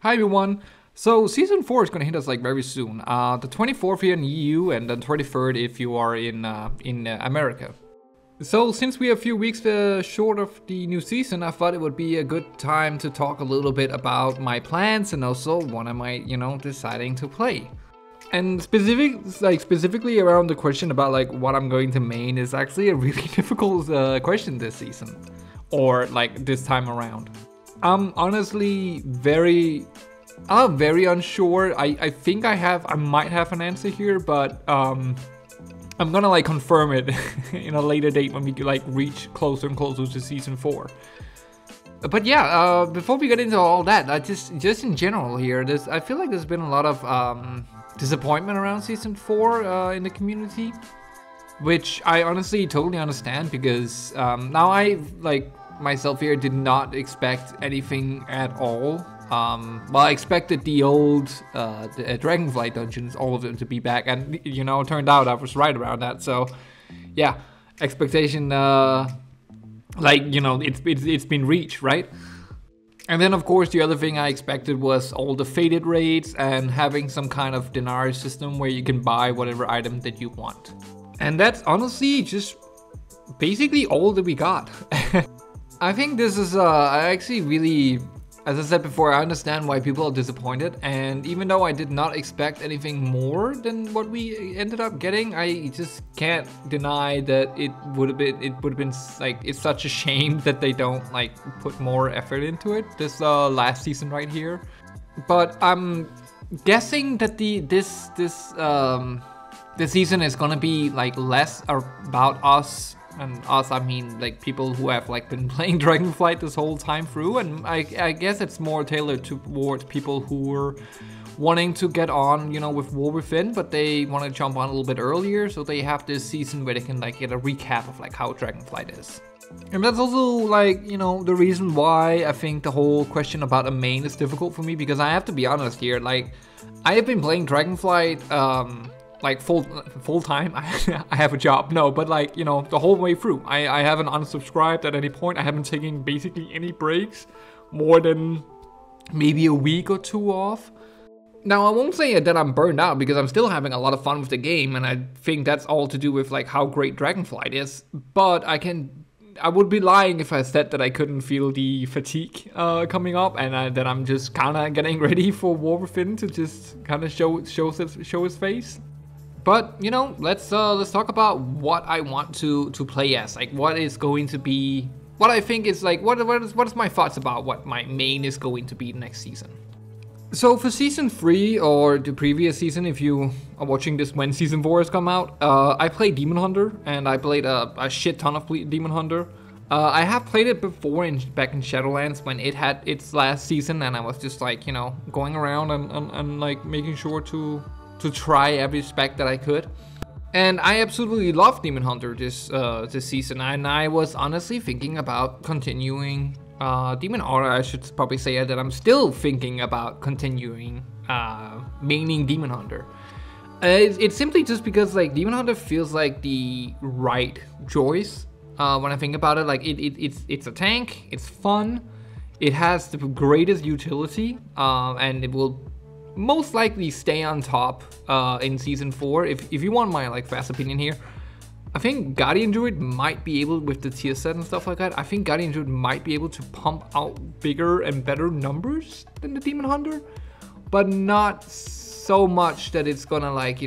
Hi everyone. So season 4 is gonna hit us like very soon. The 24th here in the EU and the 23rd if you are in America. So since we are a few weeks short of the new season, I thought it would be a good time to talk a little bit about my plans and also what am I, deciding to play. And specifically around the question about like what I'm going to main is actually a really difficult question this season, or like this time around. I'm honestly very unsure. I think I might have an answer here, but I'm gonna like confirm it in a later date when we like reach closer and closer to season 4. But yeah, before we get into all that, I just in general here, I feel like there's been a lot of disappointment around season 4 in the community, which I honestly totally understand because now I like myself here did not expect anything at all. Well, I expected the old Dragonflight dungeons, all of them to be back, and it turned out I was right around that. So yeah, expectation it's been reached, right? And then of course the other thing I expected was all the faded raids and having some kind of denarii system where you can buy whatever item that you want. And that's honestly just basically all that we got. I think this is I actually really, as I said before, I understand why people are disappointed, and even though I did not expect anything more than what we ended up getting, I just can't deny that it would have been like, it's such a shame that they don't like put more effort into it this last season right here. But I'm guessing that this season is gonna be like less about us. And us, I mean like people who have like been playing Dragonflight this whole time through, and I guess it's more tailored towards people who are wanting to get on, with War Within, but they want to jump on a little bit earlier, so they have this season where they can like get a recap of like how Dragonflight is. And that's also like, the reason why I think the whole question about a main is difficult for me, because I have to be honest here, like I have been playing Dragonflight like full time. I have a job, no, but like, the whole way through. I haven't unsubscribed at any point. I haven't taken basically any breaks more than maybe a week or two off. Now, I won't say that I'm burned out because I'm still having a lot of fun with the game, and I think that's all to do with like how great Dragonflight is. But I would be lying if I said that I couldn't feel the fatigue coming up, and that I'm just kind of getting ready for War Within to just kind of show his face. But let's talk about what I want to play as, like what is going to be, what I think is like, what is my thoughts about what my main is going to be next season. So for season 3 or the previous season, if you are watching this when season 4 has come out, I played Demon Hunter, and I played a shit ton of Demon Hunter. I have played it before back in Shadowlands when it had its last season, and I was just like going around and like making sure to try every spec that I could. And I absolutely love Demon Hunter this season, and I was honestly thinking about continuing or I should probably say that I'm still thinking about continuing maining Demon Hunter. It's simply just because like Demon Hunter feels like the right choice when I think about it. Like it's a tank, it's fun, it has the greatest utility, and it will most likely stay on top in season 4. If you want my like fast opinion here, I think Guardian Druid might be able, with the tier set and stuff like that, I think Guardian Druid might be able to pump out bigger and better numbers than the Demon Hunter, but not so much that it's gonna like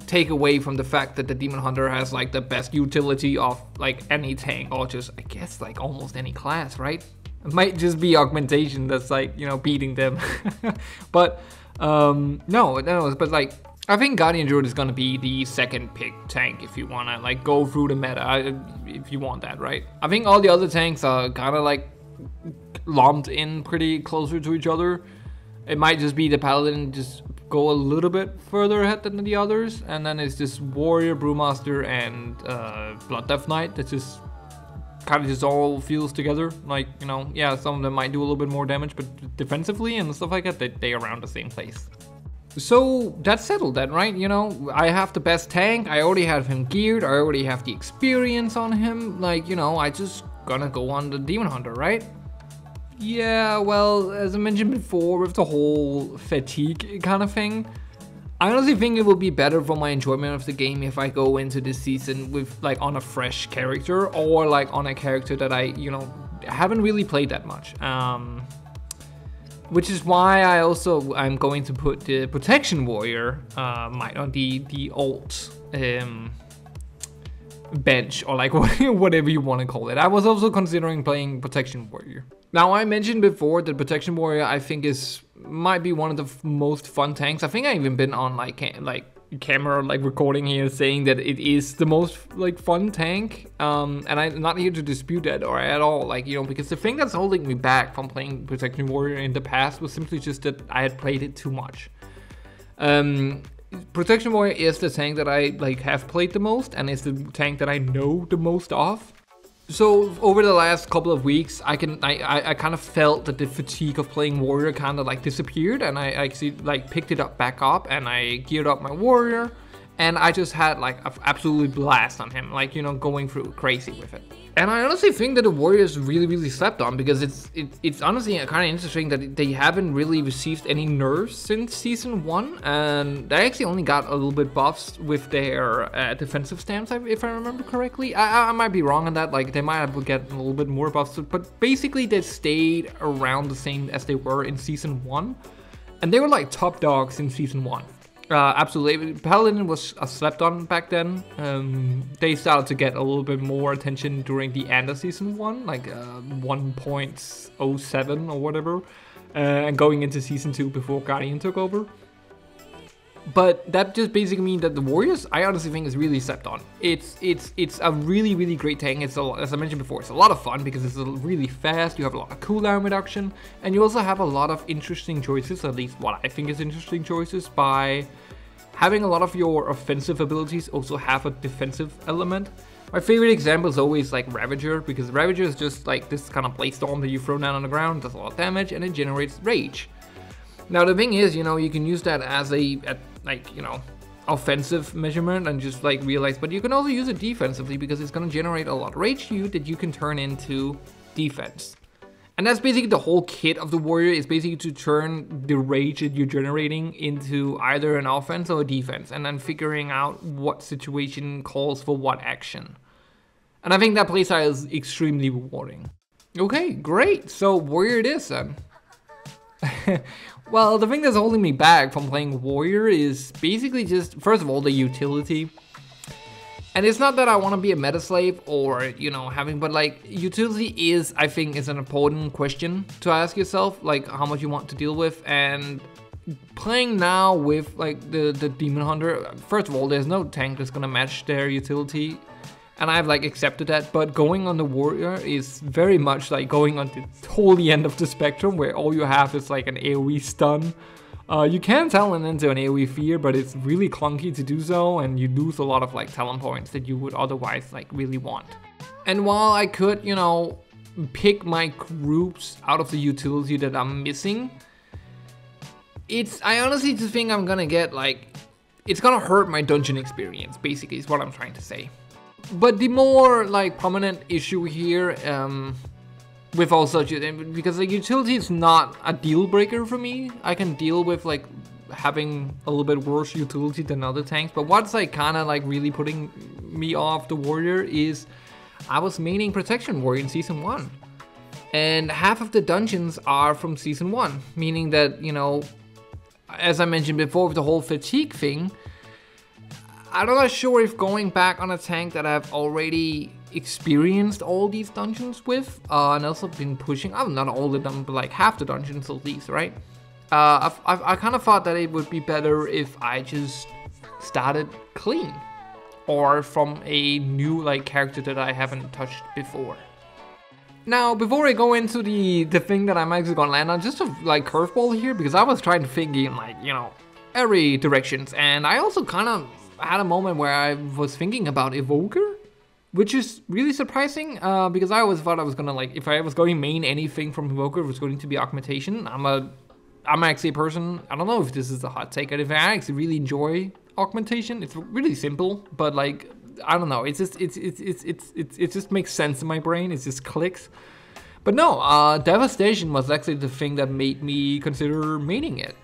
take away from the fact that the Demon Hunter has like the best utility of like any tank, or just I guess like almost any class, right? It might just be augmentation that's like beating them. But no, but like I think Guardian Druid is gonna be the second pick tank if you wanna like go through the meta, if you want that, right? I think all the other tanks are kind of like lumped in pretty closer to each other. It might just be the Paladin just go a little bit further ahead than the others, and then it's just Warrior, Brewmaster, and Blood Death Knight that just kind of just all fuse together. Like, yeah, some of them might do a little bit more damage, but defensively and stuff like that, they around the same place. So that's settled then, right? I have the best tank, I already have him geared, I already have the experience on him. Like, I just gonna go on the Demon Hunter, right? Yeah, well, as I mentioned before, with the whole fatigue kind of thing, I honestly think it will be better for my enjoyment of the game if I go into this season with like on a fresh character or like on a character that I, haven't really played that much. Which is why I'm going to put the Protection Warrior might on the alt bench, or like whatever you want to call it. I was also considering playing Protection Warrior. Now, I mentioned before that Protection Warrior I think might be one of the most fun tanks. I think I even been on like camera recording here saying that it is the most like fun tank, and I'm not here to dispute that or at all, because the thing that's holding me back from playing Protection Warrior in the past was simply just that I had played it too much. Protection Warrior is the tank that I have played the most, and it's the tank that I know the most of. So over the last couple of weeks, I kind of felt that the fatigue of playing Warrior kind of disappeared, and I actually picked it up back up, and I geared up my Warrior, and I just had an absolutely blast on him, going through crazy with it. And I honestly think that the Warrior is really, really slept on, because it's honestly kind of interesting that they haven't really received any nerfs since Season 1, and they actually only got a little bit buffs with their defensive stance, if I remember correctly. I might be wrong on that, they might have get a little bit more buffs, but basically they stayed around the same as they were in Season 1, and they were top dogs in Season 1. Absolutely. Paladin was slept on back then. They started to get a little bit more attention during the end of Season 1, 1.07 or whatever, and going into Season 2 before Guardian took over. But that just basically means that the Warriors, I honestly think, is really slept on. It's a really, really great tank. As I mentioned before, it's a lot of fun because it's really fast. You have a lot of cooldown reduction, and you also have a lot of interesting choices, at least what I think is interesting choices, by having a lot of your offensive abilities also have a defensive element. My favorite example is always Ravager, because Ravager is just this kind of play storm that you throw down on the ground, does a lot of damage, and it generates rage. Now the thing is, you can use that as offensive measurement and just realize, but you can also use it defensively because it's going to generate a lot of rage to you that you can turn into defense. And that's basically the whole kit of the Warrior, is basically to turn the rage that you're generating into either an offense or a defense, and then figuring out what situation calls for what action. And I think that playstyle is extremely rewarding. Okay, great. So Warrior it is then. Well, the thing that's holding me back from playing Warrior is basically just, first of all, the utility. And it's not that I want to be a meta slave or, but utility is, I think, is an important question to ask yourself, how much you want to deal with. And playing now with the Demon Hunter, first of all, there's no tank that's gonna match their utility. And I've accepted that, but going on the Warrior is very much going on the totally end of the spectrum, where all you have is an AoE stun. You can talent into an AoE fear, but it's really clunky to do so, and you lose a lot of talent points that you would otherwise really want. And while I could, pick my groups out of the utility that I'm missing, I honestly just think I'm gonna get it's gonna hurt my dungeon experience, basically, is what I'm trying to say. But the more prominent issue here with all such, because utility is not a deal breaker for me. I can deal with having a little bit worse utility than other tanks, but what's kind of really putting me off the Warrior is I was maining Protection Warrior in Season 1, and half of the dungeons are from Season 1, meaning that, as I mentioned before with the whole fatigue thing, I'm not sure if going back on a tank that I've already experienced all these dungeons with, and also been pushing, not all of them, but half the dungeons at least, right? I kind of thought that it would be better if I just started clean, or from a new character that I haven't touched before. Now, before I go into the thing that I'm actually gonna land on, just a curveball here, because I was trying to think in every directions, and I also kind of had a moment where I was thinking about Evoker, which is really surprising, because I always thought I was gonna if I was going main anything from Evoker, it was going to be Augmentation. I'm actually a person, I don't know if this is a hot take, I actually really enjoy Augmentation. It's really simple, but I don't know, it just makes sense in my brain, it just clicks. But no, Devastation was actually the thing that made me consider maining it.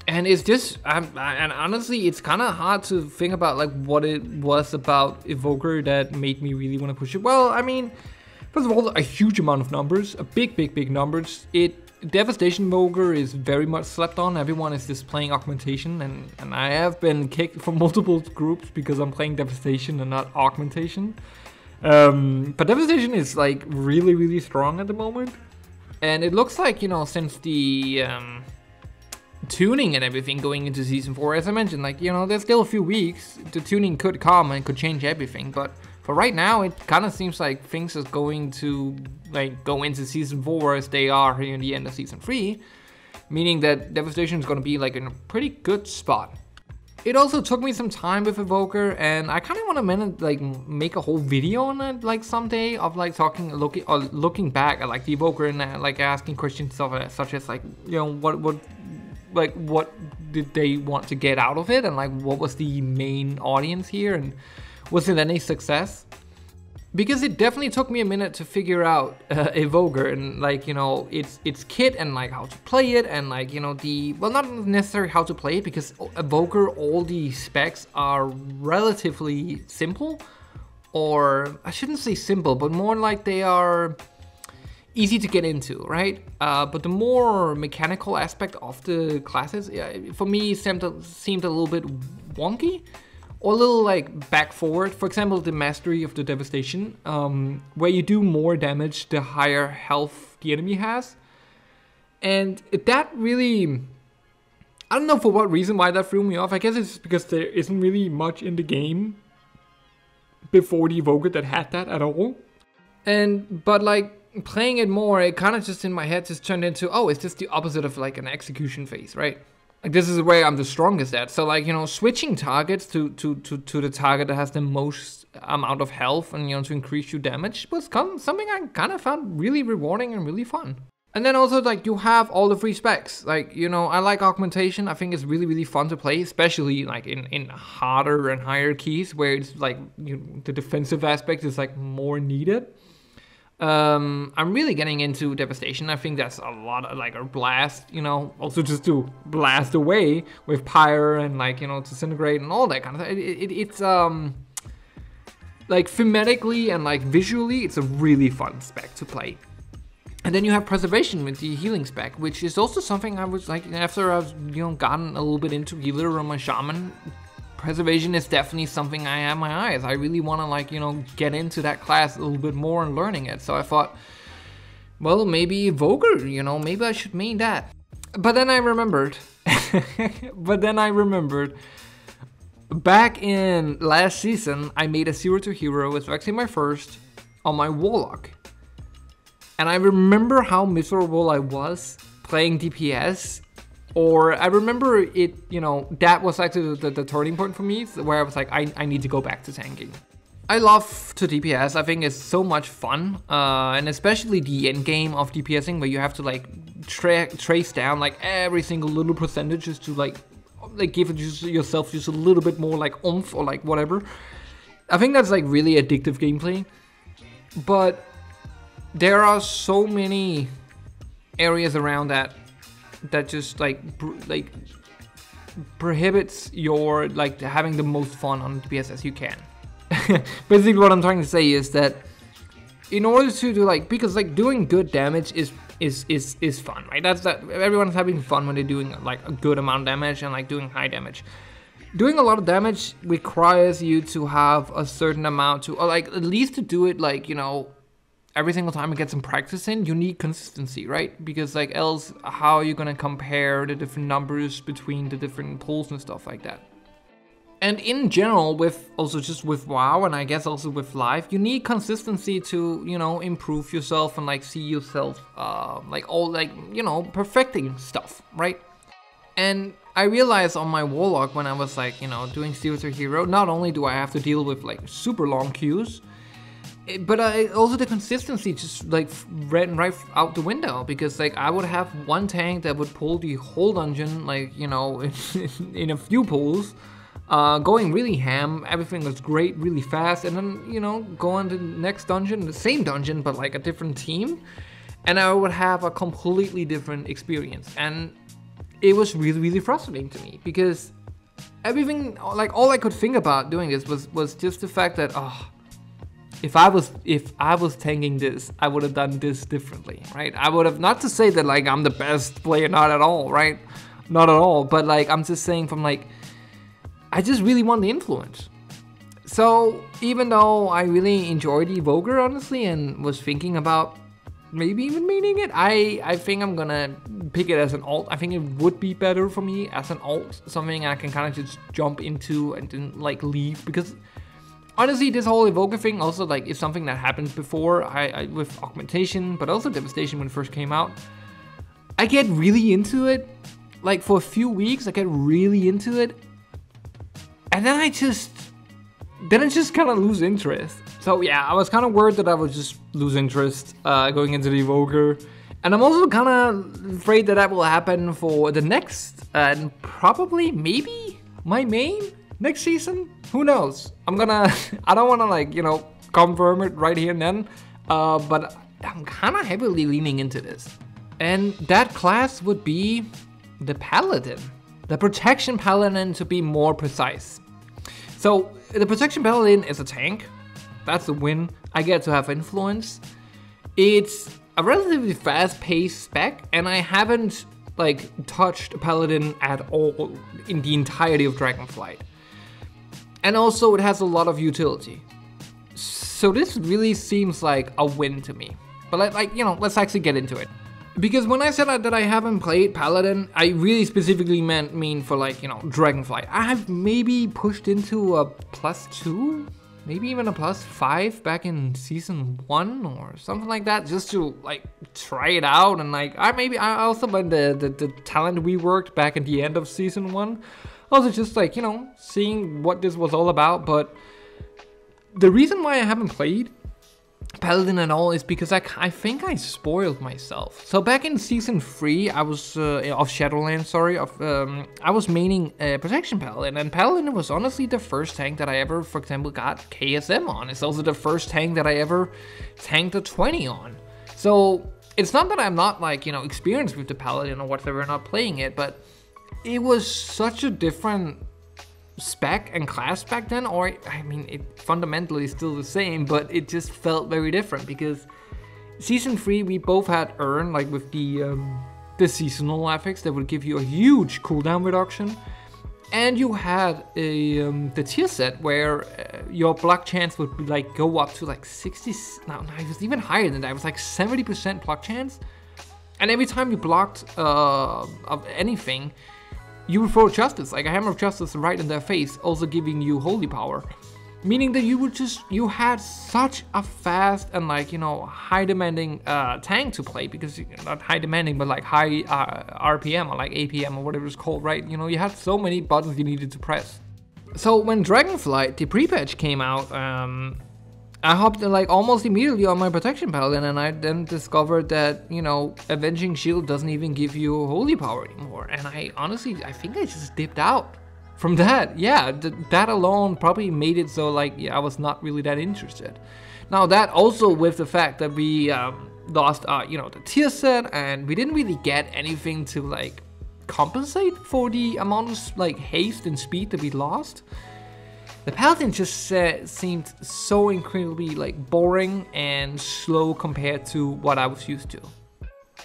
And it's just, and honestly, it's kind of hard to think about like what it was about Evoker that made me really want to push it. Well, I mean, first of all, a huge amount of numbers, a big numbers. Devastation Evoker is very much slept on. Everyone is just playing Augmentation, and I have been kicked from multiple groups because I'm playing Devastation and not Augmentation. But Devastation is like really strong at the moment. And it looks like, you know, since the tuning and everything going into Season 4, as I mentioned, like, you know, there's still a few weeks. The tuning could come and could change everything, but for right now, it kind of seems like things are going to like go into Season 4 as they are here in the end of Season 3, meaning that Devastation is going to be like in a pretty good spot. It also took me some time with Evoker, and I kind of want to like make a whole video on it like someday of like looking back at like the Evoker and like asking questions such as like, you know, what did they want to get out of it, and like what was the main audience here, and was it any success? Because it definitely took me a minute to figure out Evoker and like, you know, its kit and like how to play it, and like, you know, well, not necessarily how to play it, because Evoker, all the specs are relatively simple, or I shouldn't say simple, but more like they are easy to get into, right? But the more mechanical aspect of the classes, for me, seemed a little bit wonky, or a little like back forward. For example, the mastery of the Devastation, where you do more damage the higher health the enemy has. And that really, I don't know for what reason why that threw me off. I guess it's because there isn't really much in the game before the Evoker that had that at all. But like playing it more, it kind of just in my head just turned into, oh, it's just the opposite of like an execution phase, right? Like this is where I'm the strongest at. So like, you know, switching targets to the target that has the most amount of health and, you know, to increase your damage was something I kind of found really rewarding and really fun. And then also like you have all the free specs. Like, you know, I like Augmentation. I think it's really fun to play, especially like in harder and higher keys where it's like, you know, the defensive aspect is like more needed. I'm really getting into Devastation. I think that's a lot of like a blast, you know, also just to blast away with Pyre and like, you know, Disintegrate and all that kind of stuff. It's like thematically and like visually, it's a really fun spec to play. And then you have Preservation with the healing spec, which is also something I was like, after I've, you know, gotten a little bit into healer or my shaman, Preservation is definitely something I have my eyes. I really want to like, you know, get into that class a little bit more and learning it. So I thought, well, maybe Evoker, you know, maybe I should main that. But then I remembered, back in last season, I made a 0 to hero. It's actually my first on my Warlock. And I remember how miserable I was playing DPS. Or I remember it, you know, that was actually the turning point for me, where I was like, I need to go back to tanking. I love to DPS. I think it's so much fun, and especially the end game of DPSing, where you have to like trace down like every single little percentage just to like give yourself just a little bit more like oomph or like whatever. I think that's like really addictive gameplay. But there are so many areas around that just like prohibits your like having the most fun on DPS as you can. Basically what I'm trying to say is that in order to do like, because like doing good damage is fun, right? That's that everyone's having fun when they're doing like a good amount of damage and like doing high damage. Doing a lot of damage requires you to have a certain amount to, or like at least to do it like, you know, every single time you get some practice in, you need consistency, right? Because like else, how are you gonna compare the different numbers between the different pools and stuff like that? And in general, with also just with WoW, and I guess also with life, you need consistency to, you know, improve yourself and like see yourself, like all like, you know, perfecting stuff, right? And I realized on my Warlock when I was like, you know, doing Zero to Hero, not only do I have to deal with like super long queues, but also the consistency just like ran right out the window, because like I would have one tank that would pull the whole dungeon, like, you know, in a few pulls, going really ham, everything was great, really fast, and then, you know, go on to the next dungeon, the same dungeon, but like a different team. and I would have a completely different experience. And it was really, really frustrating to me because everything, like all I could think about doing this was just the fact that, if I was tanking this, I would have done this differently, right? I would have, not to say that like I'm the best player, not at all, right? Not at all, but like I'm just saying from like, I just really want the influence. So even though I really enjoyed Evoker, honestly, and was thinking about maybe even meaning it, I think I'm gonna pick it as an alt. I think it would be better for me as an alt, something I can kind of just jump into and then like leave, because honestly, this whole Evoker thing also like is something that happened before I with Augmentation, but also Devastation when it first came out. I get really into it, like for a few weeks, I get really into it, and then I just kind of lose interest. So yeah, I was kind of worried that I would just lose interest going into the Evoker. And I'm also kind of afraid that that will happen for the next, and probably, maybe, my main next season? Who knows? I don't want to like, you know, confirm it right here and then, but I'm kind of heavily leaning into this. And that class would be the Paladin. The Protection Paladin, to be more precise. So, the Protection Paladin is a tank. That's a win. I get to have influence. It's a relatively fast-paced spec, and I haven't like touched Paladin at all in the entirety of Dragonflight. And also, it has a lot of utility. So this really seems like a win to me. But like, you know, let's actually get into it. Because when I said that I haven't played Paladin, I really specifically mean for like, you know, Dragonflight. I have maybe pushed into a +2, maybe even a +5 back in season 1 or something like that, just to like try it out. And like, I also went the talent we worked back at the end of season 1. Also just like, you know, seeing what this was all about. But the reason why I haven't played Paladin at all is because I think I spoiled myself. So back in season 3, I was of Shadowlands, sorry, I was maining Protection Paladin, and Paladin was honestly the first tank that I ever, for example, got KSM on. It's also the first tank that I ever tanked a 20 on. So it's not that I'm not like, you know, experienced with the Paladin or whatever, not playing it, but it was such a different spec and class back then, or I mean, it fundamentally is still the same, but it just felt very different because season 3 we both had Earn, like with the seasonal affix that would give you a huge cooldown reduction, and you had the tier set where your block chance would be, like go up to like 60. No, it was even higher than that. It was like 70% block chance, and every time you blocked of anything, you would throw Justice, like a Hammer of Justice right in their face, also giving you Holy Power. Meaning that you had such a fast and like, you know, high demanding tank to play, because not high demanding, but like high RPM or like APM or whatever it's called, right? You know, you had so many buttons you needed to press. So when Dragonflight, the pre-patch came out, I hopped like almost immediately on my Protection Paladin, and I then discovered that, you know, Avenging Shield doesn't even give you Holy Power anymore. And I think I just dipped out from that. Yeah, that alone probably made it so like, yeah, I was not really that interested. Now that also with the fact that we lost, you know, the tier set, and we didn't really get anything to like compensate for the amount of like haste and speed that we lost. The Paladin just seemed so incredibly like boring and slow compared to what I was used to.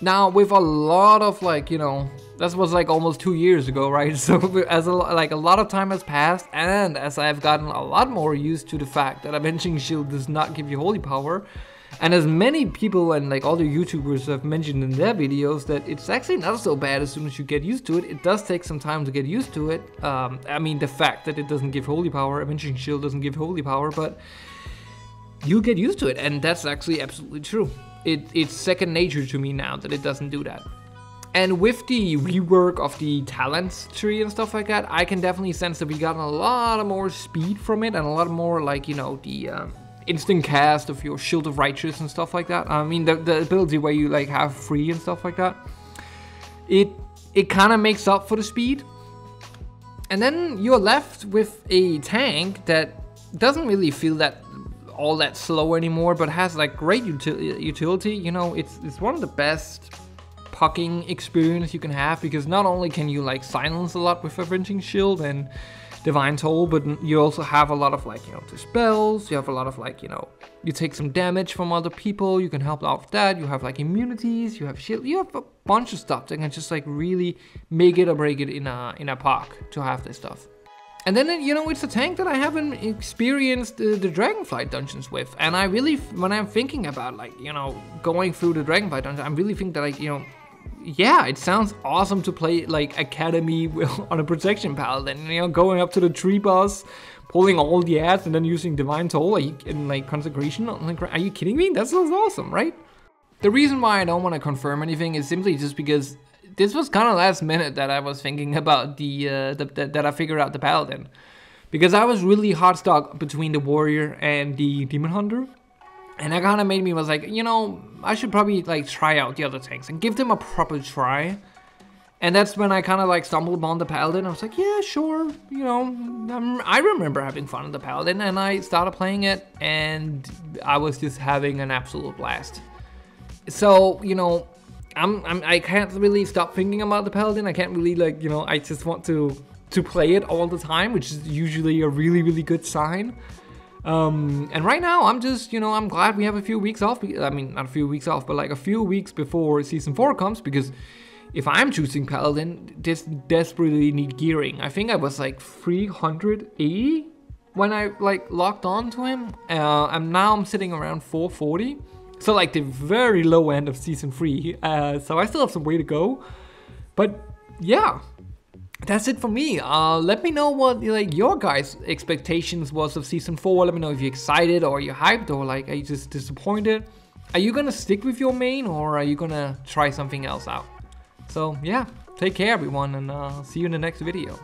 Now with a lot of like, you know, that was like almost 2 years ago, right? So as a lot of time has passed, and as I've gotten a lot more used to the fact that Avenging Shield does not give you Holy Power, and as many people and like all the YouTubers have mentioned in their videos that it's actually not so bad as soon as you get used to it. It does take some time to get used to it. I mean, the fact that it doesn't give Holy Power, Avenging Shield doesn't give Holy Power, but you get used to it, and that's actually absolutely true. It's second nature to me now that it doesn't do that. And with the rework of the talents tree and stuff like that, I can definitely sense that we got a lot more speed from it, and a lot more like, you know, the instant cast of your Shield of Righteous and stuff like that. I mean, the ability where you like have free and stuff like that. It kind of makes up for the speed. And then you're left with a tank that doesn't really feel that all that slow anymore, but has like great utility. You know, it's one of the best pucking experience you can have, because not only can you like silence a lot with Avenging Shield and Divine Toll, but you also have a lot of like, you know, dispels, you have a lot of like, you know, you take some damage from other people, you can help out with that, you have like immunities, you have shield, you have a bunch of stuff that can just like really make it or break it in a puck to have this stuff. And then, you know, it's a tank that I haven't experienced the Dragonflight dungeons with, and I really, when I'm thinking about like, you know, going through the Dragonflight dungeon, I really think that like, you know, yeah, it sounds awesome to play like Academy on a protection Paladin, you know, going up to the tree boss, pulling all the ads and then using Divine Toll in like Consecration. Like, are you kidding me? That sounds awesome, right? The reason why I don't want to confirm anything is simply just because this was kind of last minute that I was thinking about that I figured out the Paladin. Because I was really hot stuck between the Warrior and the Demon Hunter. And that kind of made me was like, you know, I should probably like try out the other tanks and give them a proper try. And that's when I kind of like stumbled upon the Paladin. I was like, yeah, sure, you know, I remember having fun with the Paladin, and I started playing it, and I was just having an absolute blast. So, you know, I can't really stop thinking about the Paladin. I can't really like, you know, I just want to play it all the time, which is usually a really, really good sign. And right now, I'm just, you know, I'm glad we have a few weeks off. I mean, not a few weeks off, but like a few weeks before Season 4 comes, because if I'm choosing Paladin, this desperately need gearing. I think I was like 380 when I like locked on to him. And now I'm sitting around 440. So like the very low end of Season 3. So I still have some way to go. But yeah. That's it for me. Let me know what like your guys' expectations was of Season 4. Let me know if you're excited or you're hyped, or like are you just disappointed. Are you gonna stick with your main, or are you gonna try something else out? So yeah, take care everyone, and see you in the next video.